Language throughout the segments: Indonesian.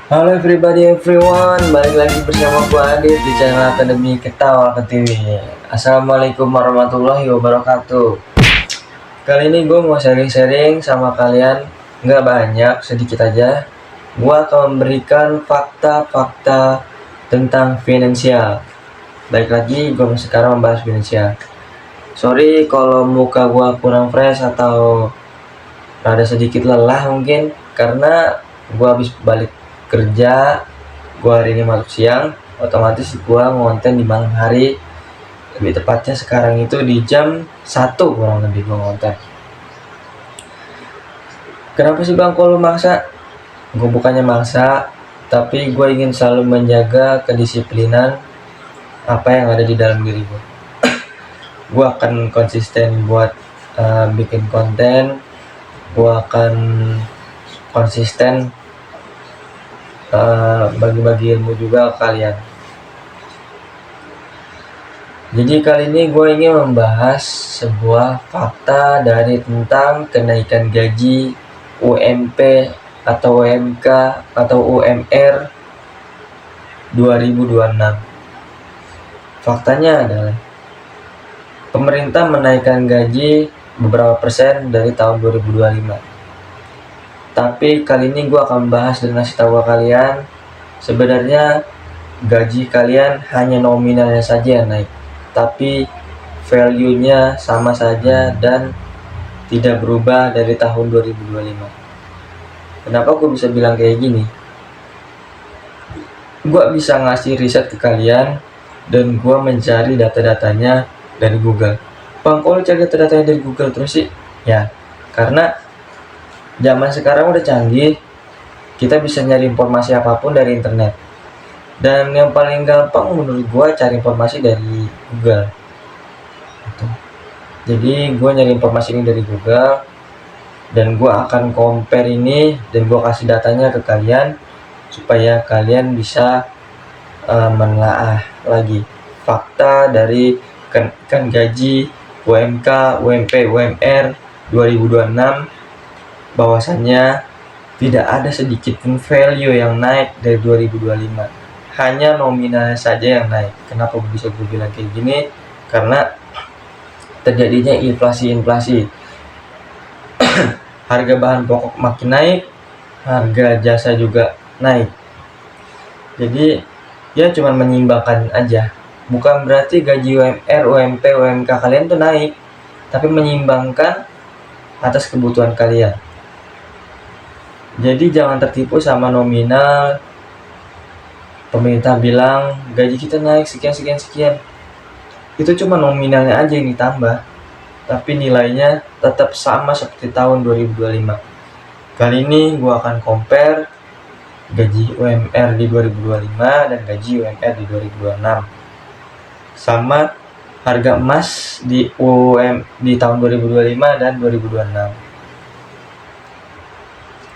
Halo everybody everyone, balik lagi bersama gue Adit di channel Akademi Ketawa Ketiwi. Assalamualaikum warahmatullahi wabarakatuh. Kali ini gue mau sharing-sharing sama kalian, nggak banyak, sedikit aja. Gue akan memberikan fakta-fakta tentang finansial. Baik lagi, gue sekarang membahas finansial. Sorry kalau muka gue kurang fresh atau rada sedikit lelah mungkin, karena gue habis balik kerja. Gua hari ini masuk siang, otomatis gua ngonten di malam hari, lebih tepatnya sekarang itu di jam 1 kurang lebih gua ngonten. Kenapa sih bang kalau maksa? Gua bukannya maksa, tapi gua ingin selalu menjaga kedisiplinan apa yang ada di dalam diri gua. Gua akan konsisten buat bikin konten. Gua akan konsisten bagi-bagi ilmu juga ke kalian. Jadi kali ini gue ingin membahas sebuah fakta dari tentang kenaikan gaji UMP atau UMK atau UMR 2026. Faktanya adalah pemerintah menaikkan gaji beberapa persen dari tahun 2025. Tapi kali ini gue akan bahas dan ngasih tahu kalian, sebenarnya gaji kalian hanya nominalnya saja yang naik, tapi value-nya sama saja dan tidak berubah dari tahun 2025. Kenapa gue bisa bilang kayak gini? Gue bisa ngasih riset ke kalian dan gue mencari data-datanya dari Google. Bang, kalau cari data-datanya dari Google terus sih? Ya, karena zaman sekarang udah canggih, kita bisa nyari informasi apapun dari internet. Dan yang paling gampang menurut gue cari informasi dari Google. Jadi gue nyari informasi ini dari Google, dan gue akan compare ini dan gue kasih datanya ke kalian supaya kalian bisa menelaah lagi fakta dari kenaikan gaji UMK, UMP, UMR 2026, bahwasannya tidak ada sedikit pun value yang naik dari 2025, hanya nominalnya saja yang naik. Kenapa bisa gue bilang kayak gini? Karena terjadinya inflasi. Harga bahan pokok makin naik, harga jasa juga naik. Jadi ya cuman menyimbangkan aja, bukan berarti gaji UMR, UMP, UMK kalian tuh naik, tapi menyimbangkan atas kebutuhan kalian. Jadi jangan tertipu sama nominal. Pemerintah bilang gaji kita naik sekian. Itu cuma nominalnya aja yang ditambah, tapi nilainya tetap sama seperti tahun 2025. Kali ini gua akan compare gaji UMR di 2025 dan gaji UMR di 2026, sama harga emas di tahun 2025 dan 2026.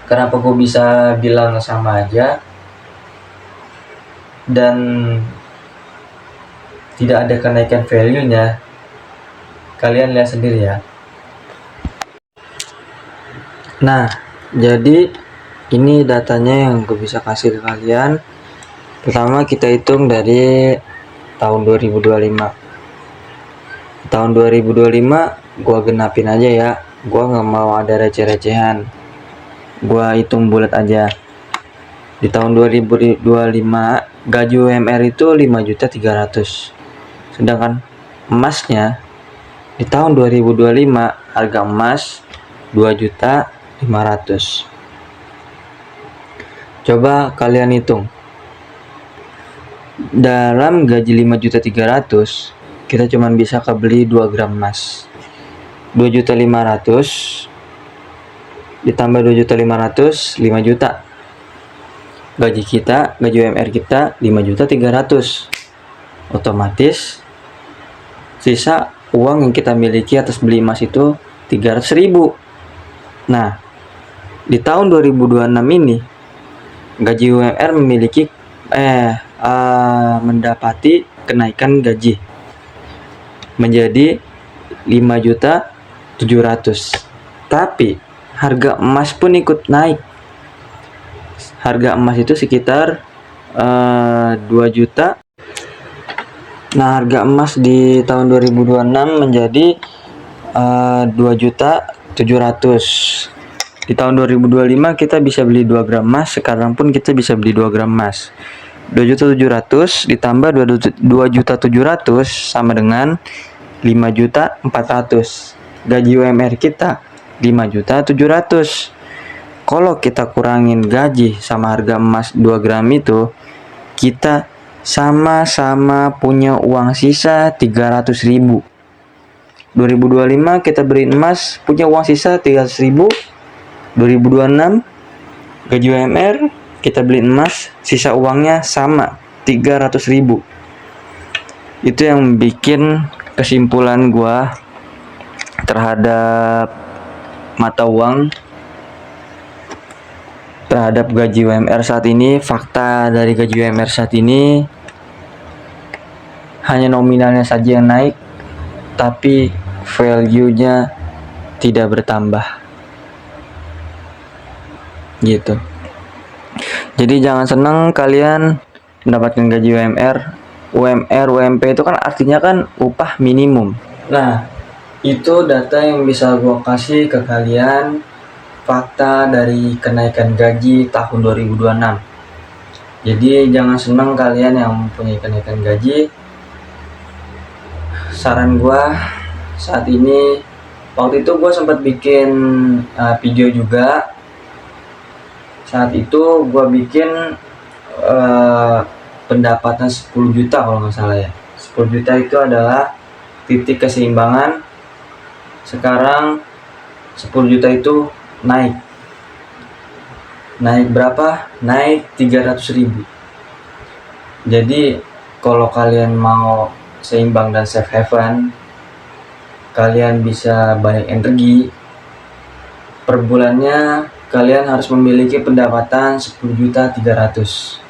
Kenapa gue bisa bilang sama aja dan tidak ada kenaikan value-nya? Kalian lihat sendiri ya. Nah, jadi ini datanya yang gue bisa kasih ke kalian. Pertama kita hitung dari tahun 2025. Tahun 2025 gue genapin aja ya. Gue nggak mau ada receh-recehan. Gua hitung bulat aja. Di tahun 2025 gaji UMR itu 5.300.000. Sedangkan emasnya di tahun 2025 harga emas 2.500.000. Coba kalian hitung. Dalam gaji 5.300.000 kita cuma bisa kebeli 2 gram emas. 2.500.000 ditambah 2.500.000, 5 juta. Gaji UMR kita 5.300.000. Otomatis sisa uang yang kita miliki atas beli emas itu 300.000. Nah, di tahun 2026 ini gaji UMR mendapati kenaikan gaji menjadi 5.700.000. Tapi harga emas pun ikut naik. harga emas itu sekitar 2 juta. Nah, harga emas di tahun 2026 menjadi 2.700.000. Di tahun 2025 kita bisa beli 2 gram emas, sekarang pun kita bisa beli 2 gram emas. 2.700.000 ditambah 2.700.000 sama dengan 5.400.000. Gaji UMR kita 5.700.000. Kalau kita kurangin gaji sama harga emas 2 gram itu, kita sama-sama punya uang sisa 300.000. 2025 kita beli emas punya uang sisa 300.000. 2026 gaji UMR kita beli emas sisa uangnya sama 300.000. Itu yang bikin kesimpulan gua terhadap mata uang, terhadap gaji UMR saat ini. Fakta dari gaji UMR saat ini hanya nominalnya saja yang naik, tapi value-nya tidak bertambah gitu. Jadi jangan senang kalian mendapatkan gaji UMR. UMP itu kan artinya kan upah minimum. Nah, itu data yang bisa gua kasih ke kalian, fakta dari kenaikan gaji tahun 2026. Jadi jangan senang kalian yang mempunyai kenaikan gaji. Saran gua saat ini, waktu itu gue sempat bikin video juga. Saat itu gue bikin pendapatan 10 juta kalau nggak salah ya. 10 juta itu adalah titik keseimbangan. Sekarang 10 juta itu naik berapa? Naik 300.000. Jadi kalau kalian mau seimbang dan safe haven, kalian bisa banyak energi, per bulannya kalian harus memiliki pendapatan 10.300.000.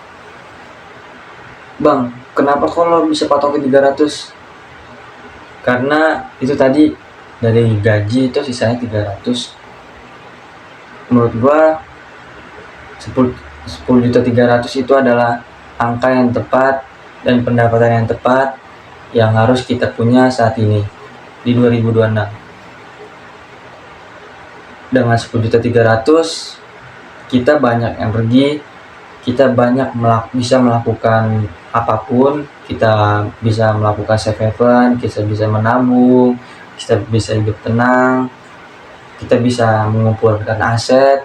Bang, kenapa kalau bisa patok ke 300? Karena itu tadi dari gaji itu sisanya 300. Menurut gua 10.300.000 itu adalah angka yang tepat dan pendapatan yang tepat yang harus kita punya saat ini di 2026. Dengan 10.300.000 kita banyak energi, kita bisa melakukan apapun. Kita bisa melakukan safe haven, kita bisa menabung, kita bisa hidup tenang, kita bisa mengumpulkan aset.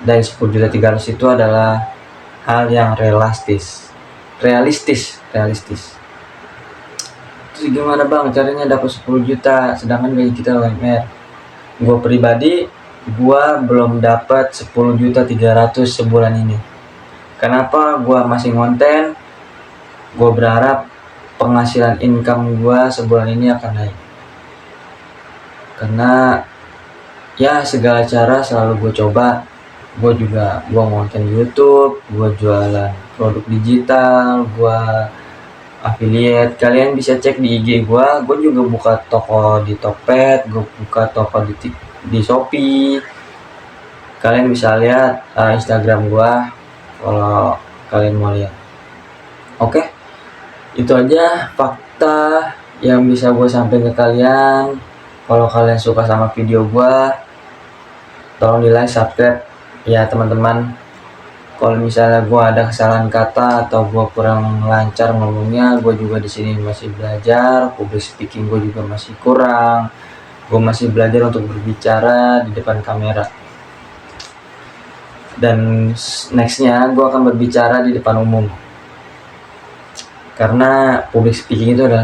Dan 10.300.000 itu adalah hal yang realistis. Terus gimana bang caranya dapat 10 juta sedangkan gaji kita UMR? Gue pribadi, gue belum dapat 10.300.000 sebulan ini. Kenapa gue masih ngonten? Gue berharap penghasilan income gue sebulan ini akan naik. Karena ya segala cara selalu gue coba. Gue ngonten YouTube, gue jualan produk digital, gue affiliate. Kalian bisa cek di IG gue juga buka toko di Tokped, gue buka toko di Shopee. Kalian bisa lihat Instagram gue kalau kalian mau lihat. Oke, itu aja fakta yang bisa gue sampaikan ke kalian. Kalau kalian suka sama video gue, tolong di like, subscribe ya teman-teman. Kalau misalnya gue ada kesalahan kata atau gue kurang lancar ngomongnya, gue juga di sini masih belajar. Public speaking gue juga masih kurang. Gue masih belajar untuk berbicara di depan kamera. Dan nextnya gue akan berbicara di depan umum. Karena public speaking itu adalah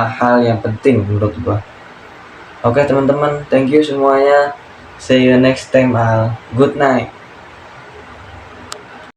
hal yang penting menurut gue. Oke teman-teman, thank you semuanya. See you next time. Good night.